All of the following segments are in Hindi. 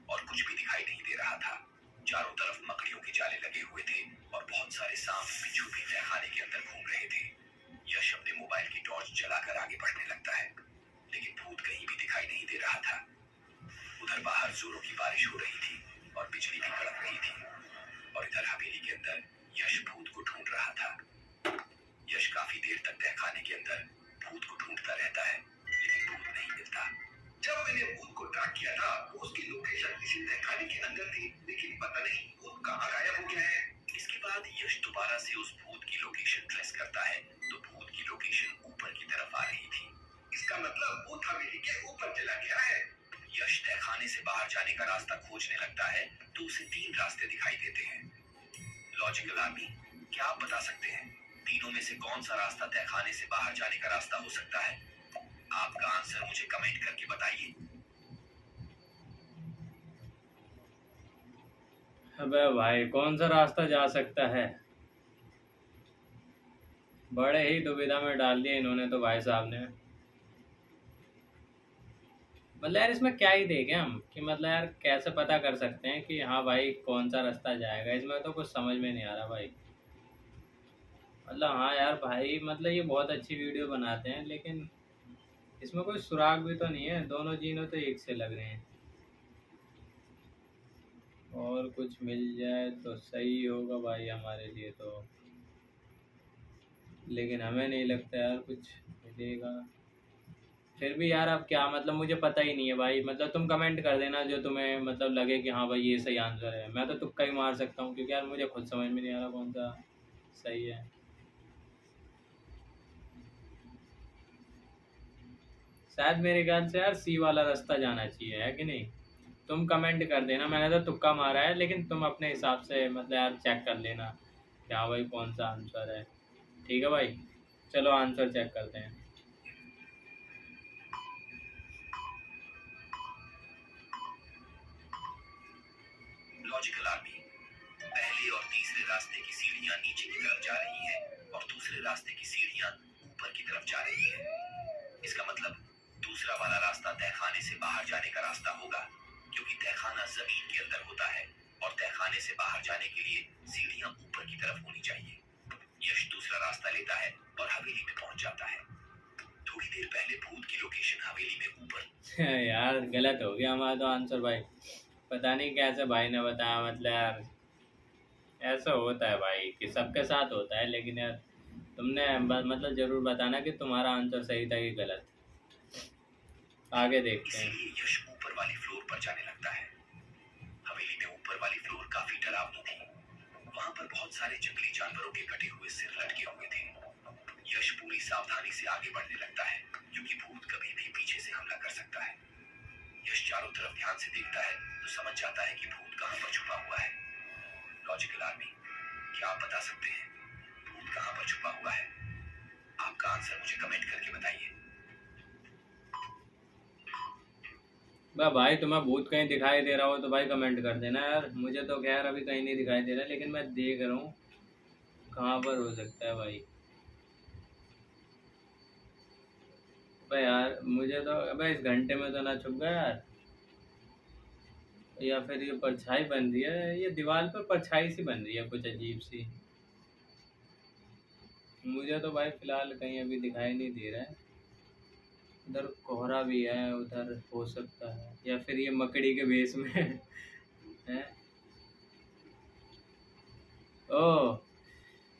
और कुछ भी दिखाई नहीं दे रहा था। चारों तरफ मकड़ियों के जाले लगे हुए थे और बहुत सारे सांप बिच्छू भी तहखाने के अंदर घूम रहे थे। यश अपने मोबाइल की टॉर्च जलाकर आगे बढ़ने लगता है, लेकिन भूत कहीं भी दिखाई नहीं दे रहा था। उधर बाहर जोरों की बारिश हो रही थी और बिजली भी कड़क रही थी, और इधर हवेली के अंदर यश भूत को ढूंढ रहा था। यश काफी देर तक तहखाने के अंदर भूत को ढूंढता रहता है, लेकिन भूत नहीं मिलता। जब मैंने भूत को ट्रैक किया था, उसकी लोकेशन इसी तहखाने के अंदर थी, लेकिन पता नहीं भूत कहाँ गायब हो गया है। इसके बाद यश दोबारा से उस भूत की लोकेशन ट्रेस करता है, तो भूत की लोकेशन ऊपर की तरफ आ रही थी। इसका मतलब भूत हवेली के ऊपर चला गया है। यश तहखाने से बाहर जाने का रास्ता खोजने लगता है, तो उसे 3 रास्ते दिखाई देते हैं। लॉजिकल आर्मी, क्या आप बता सकते हैं तीनों में से कौन सा रास्ता तहखाने से बाहर जाने का रास्ता हो सकता है? आपका आंसर मुझे कमेंट करके बताइए। अबे भाई, कौन सा रास्ता जा सकता है? बड़े ही दुविधा में डाल दिया इन्होंने तो भाई साहब ने। मतलब यार, इसमें क्या ही देखें हम कि मतलब यार कैसे पता कर सकते हैं कि हाँ भाई कौन सा रास्ता जाएगा? इसमें तो कुछ समझ में नहीं आ रहा भाई। मतलब हाँ यार भाई, मतलब ये बहुत अच्छी वीडियो बनाते हैं, लेकिन इसमें कोई सुराग भी तो नहीं है। दोनों जीनों तो एक से लग रहे हैं। और कुछ मिल जाए तो सही होगा भाई हमारे लिए तो, लेकिन हमें नहीं लगता यार कुछ मिलेगा। फिर भी यार अब क्या, मतलब मुझे पता ही नहीं है भाई। मतलब तुम कमेंट कर देना जो तुम्हें मतलब लगे कि हाँ भाई ये सही आंसर है। मैं तो तुक्का ही मार सकता हूँ, क्योंकि यार मुझे खुद समझ में नहीं आ रहा कौन सा सही है। शायद मेरे ख्याल से यार सी वाला रास्ता जाना चाहिए, है कि नहीं? तुम कमेंट कर देना, मैंने तो तुक्का मारा है, लेकिन तुम अपने हिसाब से मतलब यार चेक कर लेना कि हाँ भाई कौन सा आंसर है। ठीक है भाई, चलो आंसर चेक करते हैं। लॉजिकल आर्मी, पहले और तीसरे रास्ते की सीढ़ियां नीचे की तरफ जा रही है और दूसरे रास्ते की सीढ़ियां ऊपर की तरफ जा रही है। इसका मतलब दूसरा वाला रास्ता तहखाने से बाहर जाने का रास्ता होगा, क्योंकि तहखाना जमीन के अंदर होता है और तहखाने से बाहर जाने के लिए सीढ़ियां ऊपर की तरफ होनी चाहिए। यश दूसरा रास्ता लेता है और हवेली में पहुंच जाता है। थोड़ी देर पहले भूत की लोकेशन हवेली में ऊपर यार गलत हो गया हमारा तो आंसर भाई। पता नहीं कैसे भाई ने बताया। मतलब यार ऐसा होता है भाई कि सबके साथ होता है, लेकिन यार तुमने मतलब जरूर बताना कि तुम्हारा आंसर सही था कि गलत। आगे देखते हैं। इसीलिए यश ऊपर वाली फ्लोर पर जाने लगता है। हवेली में ऊपर वाली फ्लोर काफी डरावनी थी। वहां पर बहुत सारे जंगली जानवरों के कटे हुए सिर लटके हुए थे। यश पूरी सावधानी से आगे बढ़ने लगता है, क्योंकि भूत कभी भी पीछे से हमला कर सकता है। यश चारों तरफ ध्यान से देखता है तो समझ जाता है कि भूत कहां पर छुपा हुआ है। लॉजिकल आर्मी, क्या आप बता सकते हैं भूत कहां पर छुपा हुआ है? आपका आंसर मुझे कमेंट करके बताइए। भाई तुम्हें भूत कहीं दिखाई दे रहा हो तो भाई कमेंट कर देना यार। मुझे तो खैर अभी कहीं नहीं दिखाई दे रहा, लेकिन मैं देख रहा हूँ कहाँ पर हो सकता है भाई। भाई यार मुझे तो, अबे इस घंटे में तो ना छुप गया यार। या फिर ये परछाई बन रही है, ये दीवार पर परछाई सी बन रही है कुछ अजीब सी। मुझे तो भाई फिलहाल कहीं अभी दिखाई नहीं दे रहा है। उधर कोहरा भी है, उधर हो सकता है, या फिर ये मकड़ी के बेस में है। ओह,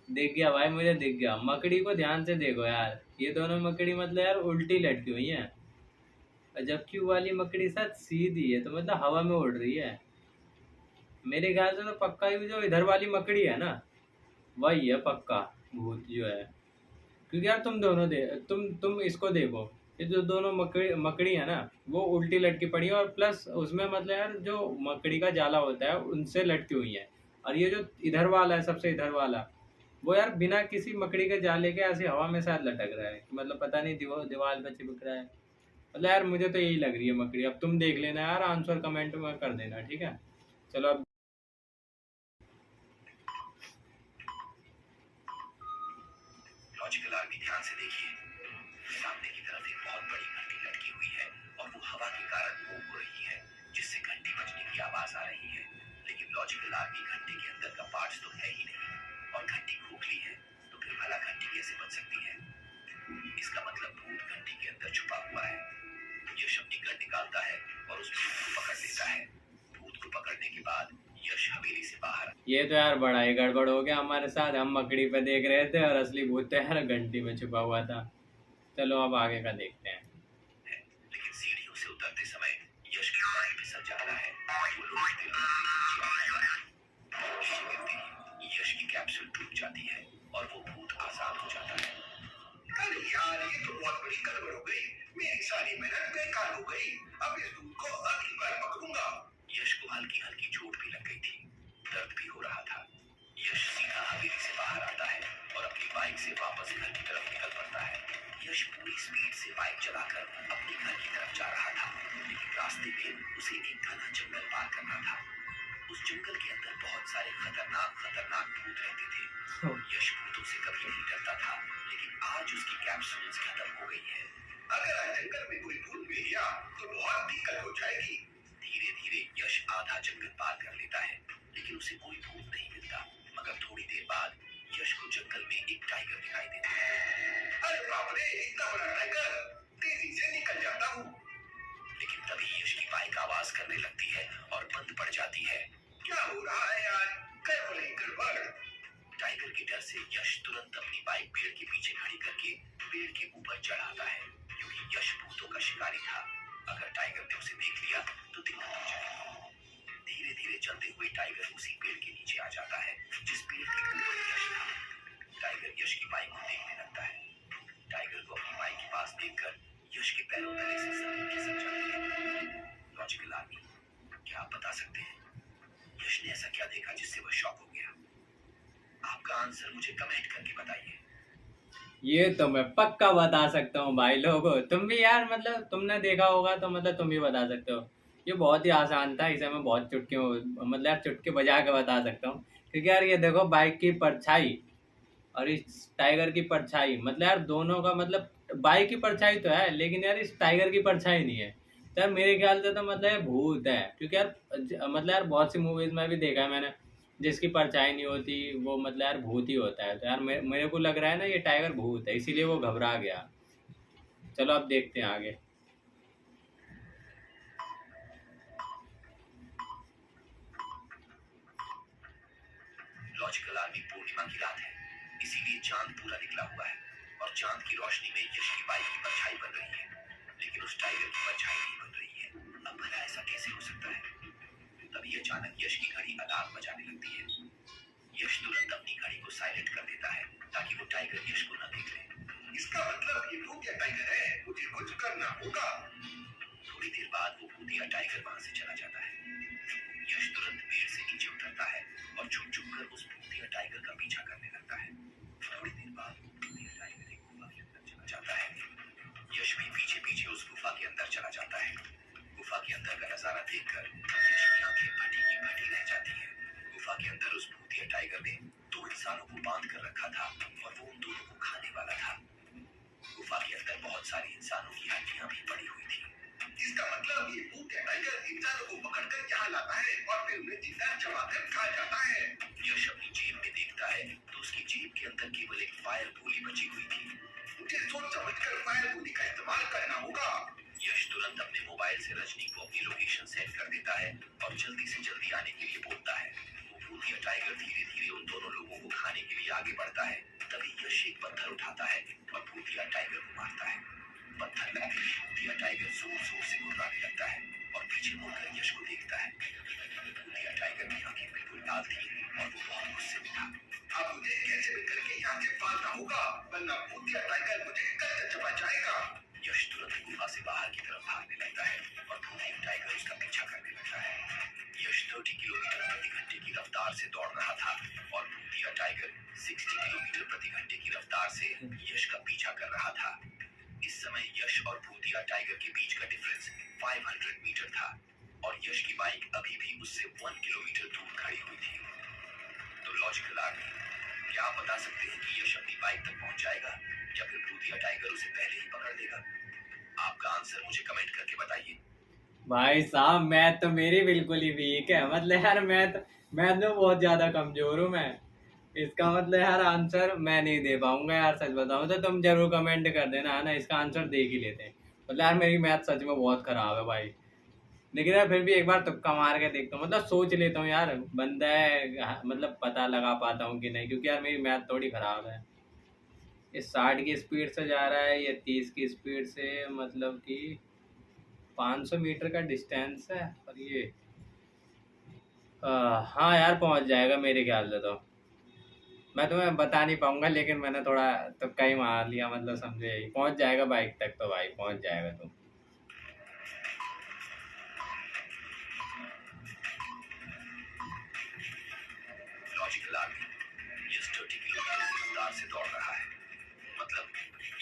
दिख गया भाई, मुझे दिख गया। मकड़ी को ध्यान से देखो यार, ये दोनों मकड़ी मतलब यार उल्टी लटकी हुई हैं, और जबकि वो वाली मकड़ी साथ सीधी है, तो मतलब हवा में उड़ रही है। मेरे ख्याल से तो पक्का ही जो इधर वाली मकड़ी है ना, वही है पक्का भूत जो है। क्योंकि यार तुम दोनों तुम इसको देखो। ये जो दोनों मकड़ी मकड़ी है ना, वो उल्टी लटकी पड़ी है, और प्लस उसमें मतलब यार जो मकड़ी का जाला होता है उनसे लटकी हुई है। और ये जो इधर वाला है, सबसे इधर वाला, वो यार बिना किसी मकड़ी के जाले के ऐसे हवा में शायद लटक रहा है। मतलब पता नहीं दीवार पे चिपक रहा है। मतलब यार मुझे तो यही लग रही है मकड़ी। अब तुम देख लेना यार, आंसर कमेंट में कर देना, ठीक है? चलो अब लॉजिकल आर्मी, ध्यान से देखिए। सामने की तरफ एक बहुत बड़ी घंटी लटकी हुई है और वो हवा के कारण मूव हो रही है, जिससे घंटी बजने की इसका मतलब भूत घंटी के अंदर छुपा हुआ है। यश अपनी गन निकालता है और उस भूत को पकड़ लेता है। भूत को पकड़ने के बाद यश हवेली से बाहर। ये तो यार बड़ा ही गड़बड़ हो गया हमारे साथ। हम मकड़ी पे देख रहे थे और असली भूत तो यार घंटी में छुपा हुआ था। चलो अब आगे का देखते हैं। लेकिन सीढ़ियों से उतरते समय यश की पैर फिसल जाता है। वो लुढ़कते लुढ़कते नीचे आता है। नीचे गिरते ही यश की कैप्सूल टूट जाती है और वो भूत आजाद हो जाता है। अरे यार, ये तो बहुत बड़ी गड़बड़ हो गई। मेरी सारी मेहनत बेकार हो गई। अब इस भूत को अगली बार पकड़ूंगा। यश को हल्की हल्की चोट भी लग गई थी, दर्द भी हो रहा था। यश सीधा हवेली से बाहर आता है और अपनी बाइक से वापस घर की तरफ निकल पड़ता है। यश पूरी स्पीड से बाइक चलाकर अपने घर की तरफ जा रहा था, लेकिन रास्ते में उसे एक घना जंगल पार करना था। उस जंगल के अंदर बहुत सारे खतरनाक भूत रहते थे। यश भूतों से कभी नहीं डरता था, लेकिन आज उसकी कैप्सूल्स खत्म हो गई है। अगर आज जंगल में कोई भूत मिल गया तो बहुत दिक्कत हो जाएगी। धीरे धीरे यश आधा जंगल पार कर लेता है, लेकिन उसे कोई भूत नहीं मिलता। मगर थोड़ी देर बाद यश को जंगल में एक टाइगर दिखाई देता है। अरे बाप रे, इतना बड़ा टाइगर! तेजी से निकल जाता हूँ। लेकिन तभी यश की बाइक आवाज करने लगती है और बंद पड़ जाती है। क्या हो रहा है यार? गड़बड़। टाइगर के डर से यश तुरंत अपनी बाइक पेड़ के पीछे खड़ी करके पेड़ के ऊपर चढ़ाता है, क्योंकि यश भूतों का शिकारी था। अगर टाइगर ने उसे देख लिया तो दिक्कत हो जाएगी। धीरे धीरे चलते हुए टाइगर उसी पेड़ के नीचे आ जाता है जिस पेड़ के ऊपर यश था। टाइगर यश की बाइक को देखने लगता है। टाइगर को अपनी बाइक के पास देखकर यश के पैरों तले से जमीन खिसक जाती है। लॉजिकल आर्मी, क्या आप बता सकते हैं यश ने ऐसा क्या देखा जिससे वह शॉक हो गया? आपका आंसर मुझे कमेंट करके बताइए। ये तो मैं पक्का बता सकता हूँ भाई लोगों। तुम भी यार मतलब तुमने देखा होगा तो मतलब तुम भी बता सकते हो। ये बहुत ही आसान था, इसे मैं बहुत चुटकी मतलब यार चुटकी बजा के बता सकता हूँ। क्योंकि यार ये देखो, बाइक की परछाई और इस टाइगर की परछाई, मतलब यार दोनों का मतलब बाइक की परछाई तो है, लेकिन यार इस टाइगर की परछाई नहीं है। तो यार मेरे ख्याल से तो मतलब ये भूत है। क्योंकि यार मतलब यार बहुत सी मूवीज में भी देखा है मैंने, जिसकी परछाई नहीं होती वो मतलब यार भूत ही होता है। तो यार मेरे को लग रहा है ना ये टाइगर भूत है, इसीलिए वो घबरा गया। चलो अब देखते हैं आगे। लॉजिकल आर्मी, पूर्णिमा की रात है, इसीलिए चांद पूरा निकला हुआ है और चांद की रोशनी में यश की बाइक की परछाई बन रही है, लेकिन उस टाइगर की परछाई नहीं बन रही है। अब भला ऐसा कैसे हो सकता है? तभी अचानक यश की घड़ी अलार्म बजाने लगती है। यश तुरंत अपनी घड़ी को साइलेंट कर देता है ताकि वो टाइगर यश को न देख ले। इसका मतलब ये भूतिया टाइगर है, मुझे कुछ करना होगा। थोड़ी देर बाद वो भूतिया टाइगर वहां से चला जाता है। यश तुरंत पेड़ से नीचे उतरता है और छुप छुप कर उस भूतिया टाइगर का पीछा करने लगता है। थोड़ी देर बाद वो भूतिया टाइगर एक गुफा के अंदर चला जाता है। यश भी पीछे पीछे उस गुफा के अंदर चला जाता है। गुफा के अंदर का नजारा देखकर यश की आंखें फटी की फटी रह जाती है। गुफा के अंदर उस भूतिया टाइगर ने दो इंसानों को बांध कर रखा था और वो उन दोनों को खाने वाला था। गुफा के अंदर बहुत सारी इंसानों की हड्डियां भी पड़ी हुई थी। इसका मतलब ये भूतिया टाइगर इंसानों को पकड़कर यहाँ लाता है और फिर उन्हें जिंदा चबाकर खा जाता है। यश अपनी जेब में देखता है तो उसकी जेब के अंदर केवल एक फायर गोली बची हुई थी। मुझे सोच समझकर फायर गोली का इस्तेमाल करना होगा। यश तुरंत अपने मोबाइल से रजनी को अपनी लोकेशन सेंड कर देता है और जल्दी से जल्दी आने के लिए बोलता है। वो भूतिया टाइगर धीरे धीरे उन दोनों लोगों को खाने के लिए आगे बढ़ता है। तभी यश एक पत्थर उठाता है और भूतिया टाइगर को मारता है। पत्थर लगते ही भूतिया टाइगर जोर जोर से गुर्राने लगता है और पीछे मुड़कर यश को देखता है। भूतिया टाइगर की आंखें बिल्कुल लाल थी और वो बहुत गुस्से में था। अब मुझे कैसे भी करके यहाँ से भागना होगा, वरना भूतिया टाइगर मुझे कच्चा चबा जाएगा। यश तुरंत गुफा से बाहर की तरफ भागने लगता है और भूतिया टाइगर उसका पीछा करने लगता है। यश 30 किलोमीटर प्रति घंटे की रफ्तार से दौड़ रहा था और भूतिया टाइगर 60 किलोमीटर प्रति घंटे की रफ्तार से यश का पीछा कर रहा था। इस समय यश और भूतिया टाइगर के बीच का डिफरेंस 500 मीटर था और यश की बाइक अभी भी उससे 1 किलोमीटर दूर खड़ी हुई थी। तो लॉजिकल आर्मी, क्या आप बता सकते हैं कि यश अपनी बाइक तक पहुंच जाएगा या फिर भूतिया टाइगर उसे पहले ही पकड़ लेगा? आपका आंसर मुझे कमेंट करके बताइए। भाई साहब मैथ तो मेरी बिल्कुल ही वीक है। मतलब यार मैं तो बहुत ज्यादा कमजोर हूँ मैं। इसका मतलब यार आंसर मैं नहीं दे पाऊंगा यार, सच बताऊं तो तुम जरूर कमेंट कर देना, है ना। इसका आंसर देख ही लेते हैं। मतलब यार मेरी मैथ सच में बहुत खराब है भाई, लेकिन यार फिर भी एक बार तुक्का मार के देखता हूँ, मतलब सोच लेता हूँ यार बंदा है, मतलब पता लगा पाता हूँ कि नहीं, क्योंकि यार मेरी मैथ थोड़ी खराब है। ये 60 की स्पीड से जा रहा है, ये 30 की स्पीड से, मतलब कि 500 मीटर का डिस्टेंस है, और ये हाँ यार पहुंच जाएगा मेरे ख्याल से तो। मैं तुम्हें बता नहीं पाऊंगा, लेकिन मैंने थोड़ा तुक्का ही मार लिया, मतलब समझे ही पहुंच जाएगा बाइक तक, तो भाई पहुंच जाएगा तुम। लॉजिकल आर्मी, यश 30 किलोमीटर की रफ्तार से दौड़ रहा है, मतलब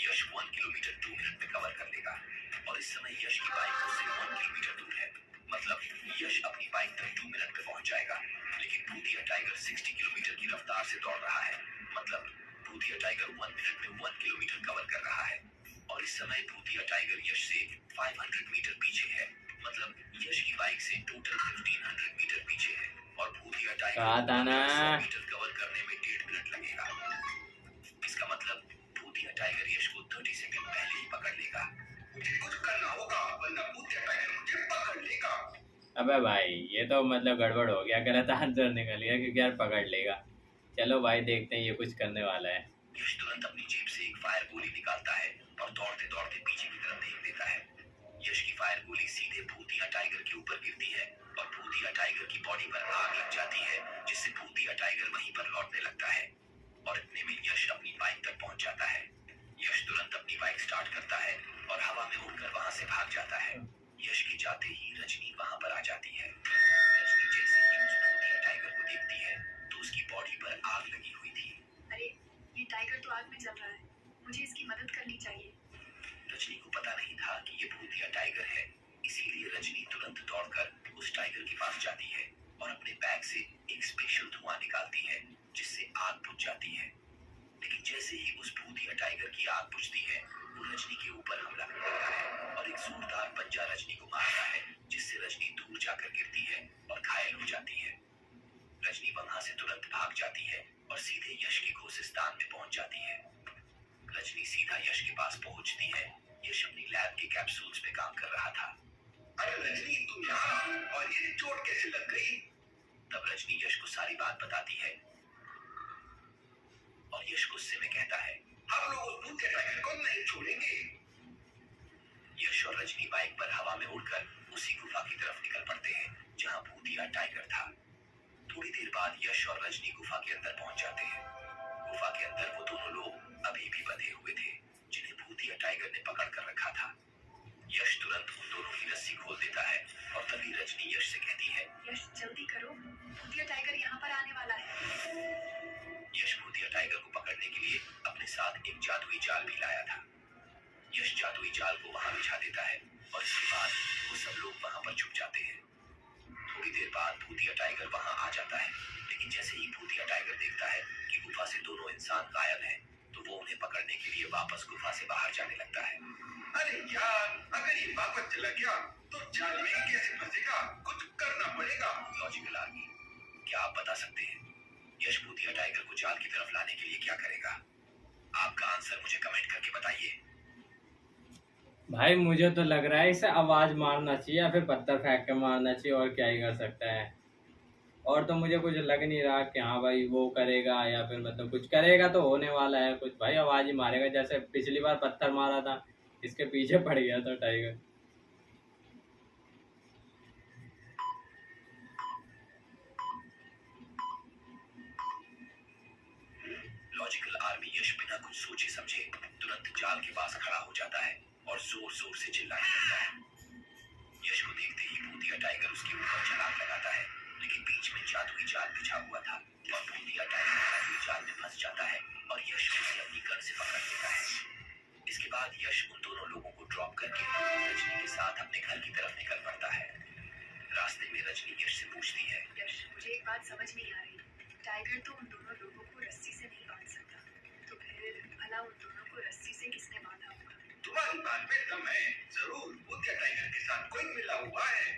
यश 1 किलोमीटर 2 मिनट में कवर कर लेगा। और इस समय यश की बाइक उससे 1 किलोमीटर दूर है, मतलब यश अपनी बाइक तक 2 मिनट में पहुंच जाएगा। लेकिन भूतिया टाइगर 60 किलोमीटर की रफ्तार से दौड़ रहा है, मतलब भूतिया टाइगर 1 मिनट में 1 किलोमीटर कवर कर रहा है। और इस समय भूतिया टाइगर यश से 500 मीटर पीछे है, मतलब यश की बाइक से टोटल 1500 मीटर पीछे है। और भूतिया टाइगर कहा था ना। 100 मीटर कवर करने में 1.5 मिनट लगेगा। इसका मतलब भूतिया टाइगर यश को 30 सेकंड पहले ही पकड़ लेगा। मुझे कुछ करना होगा वरना भूतिया टाइगर मुझे पकड़ लेगा। अबे भाई ये तो मतलब गड़बड़ हो गया, गलत आंसर निकल गया, क्योंकि यार पकड़ लेगा। चलो भाई देखते हैं ये कुछ करने वाला है। यश तुरंत अपनी जेब से एक फायर गोली निकालता है और दौड़ते दौड़ते पीछे की तरफ फेंक देता है। यश की फायर गोली सीधे भूतिया टाइगर के ऊपर गिरती है और भूतिया टाइगर की बॉडी पर आग लग जाती है, जिससे भूतिया टाइगर वहीं पर लौटने लगता है। और इतने में यश अपनी बाइक तक पहुंच जाता है। यश तुरंत अपनी बाइक स्टार्ट करता है और हवा में उड़कर वहां से भाग जाता है। यश के जाते ही रजनी वहां पर आ जाती है। रजनी जैसे ही उस भूतिया टाइगर को देखती है तो उसकी बॉडी पर आग लगी हुई थी। अरे ये टाइगर तो आग में जल रहा है, मुझे इसकी मदद करनी चाहिए। रजनी को पता नहीं था कि ये भूतिया टाइगर है, इसीलिए रजनी तुरंत दौड़कर उस टाइगर के पास जाती है और अपने बैग से एक स्पेशल धुआं निकालती है, जिससे आग बुझ जाती है। लेकिन जैसे ही उस भूतिया टाइगर की आग बुझती है, वो रजनी के ऊपर हमला कर देता है और एक जोरदार पंजा रजनी को मारता है, जिससे रजनी दूर जाकर गिरती है और घायल हो जाती है। रजनी वहां से तुरंत भाग जाती है और सीधे यश के घोषिस्तान में पहुंच जाती है। रजनी सीधा यश के पास पहुंचती है। यश अपनी लैब के कैप्सूल्स पे काम कर रहा था। अरे रजनी तुम यहाँ, और ये चोट कैसे लग गई? तब रजनी यश को सारी बात बताती है और यश गुस्से में कहता है, हम लोग उस भूतिया टाइगर को नहीं छोड़ेंगे। यश और रजनी बाइक पर हवा में उड़कर उसी गुफा की तरफ निकल पड़ते हैं जहाँ भूतिया टाइगर था। थोड़ी देर बाद यश और रजनी गुफा के अंदर पहुंच जाते हैं। गुफा के अंदर वो दोनों लोग अभी भी बंधे हुए थे, जिन्हें भूतिया टाइगर ने पकड़ कर रखा था। यश तुरंत उन दोनों की रस्सी खोल देता है और तभी रजनी यश से कहती है, यश जल्दी करो, भूतिया टाइगर यहाँ पर आने वाला है। यश भूतिया टाइगर को पकड़ने के लिए अपने साथ एक जादुई जाल भी लाया था। यश जादुई जाल को वहां बिछा देता है और इसके बाद वो सब लोग वहां पर छुप जाते हैं। थोड़ी देर बाद भूतिया टाइगर वहां आ जाता है, लेकिन जैसे ही भूतिया टाइगर देखता है कि गुफा से दोनों इंसान गायब हैं, तो वो उन्हें पकड़ने के लिए वापस गुफा से बाहर जाने लगता है। अरे यार, अगर ये वापस चला गया तो जाल में कैसे फंसेगा? कुछ करना पड़ेगा। लॉजिकल आर्मी, क्या आप बता सकते हैं यश भूतिया टाइगर को जाल की तरफ लाने के लिए क्या करेगा? आपका आंसर मुझे कमेंट करके बताइए। भाई मुझे तो लग रहा है इसे आवाज मारना चाहिए या फिर पत्थर फेंक के मारना चाहिए, और क्या ही कर सकता है। और तो मुझे कुछ लग नहीं रहा कि हाँ भाई वो करेगा, या फिर मतलब कुछ करेगा तो होने वाला है कुछ, भाई आवाज ही मारेगा, जैसे पिछली बार पत्थर मारा था, इसके पीछे पड़ गया था टाइगर। लॉजिकल आर्मी यश बिना कुछ सोचे समझे तुरंत जाल के पास खड़ा हो जाता है और जोर जोर से चिल्लाने लगता है। यश को देखते ही भूतिया टाइगर उसके ऊपर छलांग लगाता है, लेकिन बीच में जादुई जाल बिछा हुआ था और भूतिया टाइगर जादुई जाल में फंस जाता है और यश उसे अपनी गन से पकड़ लेता है। इसके बाद यश उन दोनों लोगों को ड्रॉप करके रजनी के साथ अपने घर की तरफ निकल पड़ता है। रास्ते में रजनी यश से पूछती है, यश मुझे एक बात समझ नहीं आ रही, टाइगर तो उन दोनों लोगों को रस्सी से नहीं बांध सकता, तो फिर भला उन दोनों को रस्सी से किसने बांधा होगा? तुम्हारी बात में दम है, जरूर भूतिया टाइगर के साथ कोई मिला हुआ है।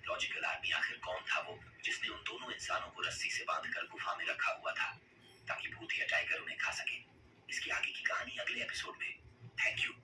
लॉजिकल आर्मी, आखिर कौन था वो जिसने उन दोनों इंसानों को रस्सी से बांधकर गुफा में रखा हुआ था? ताकि भूत या टाइगर उन्हें खा सके। इसकी आगे की कहानी अगले एपिसोड में। Thank you.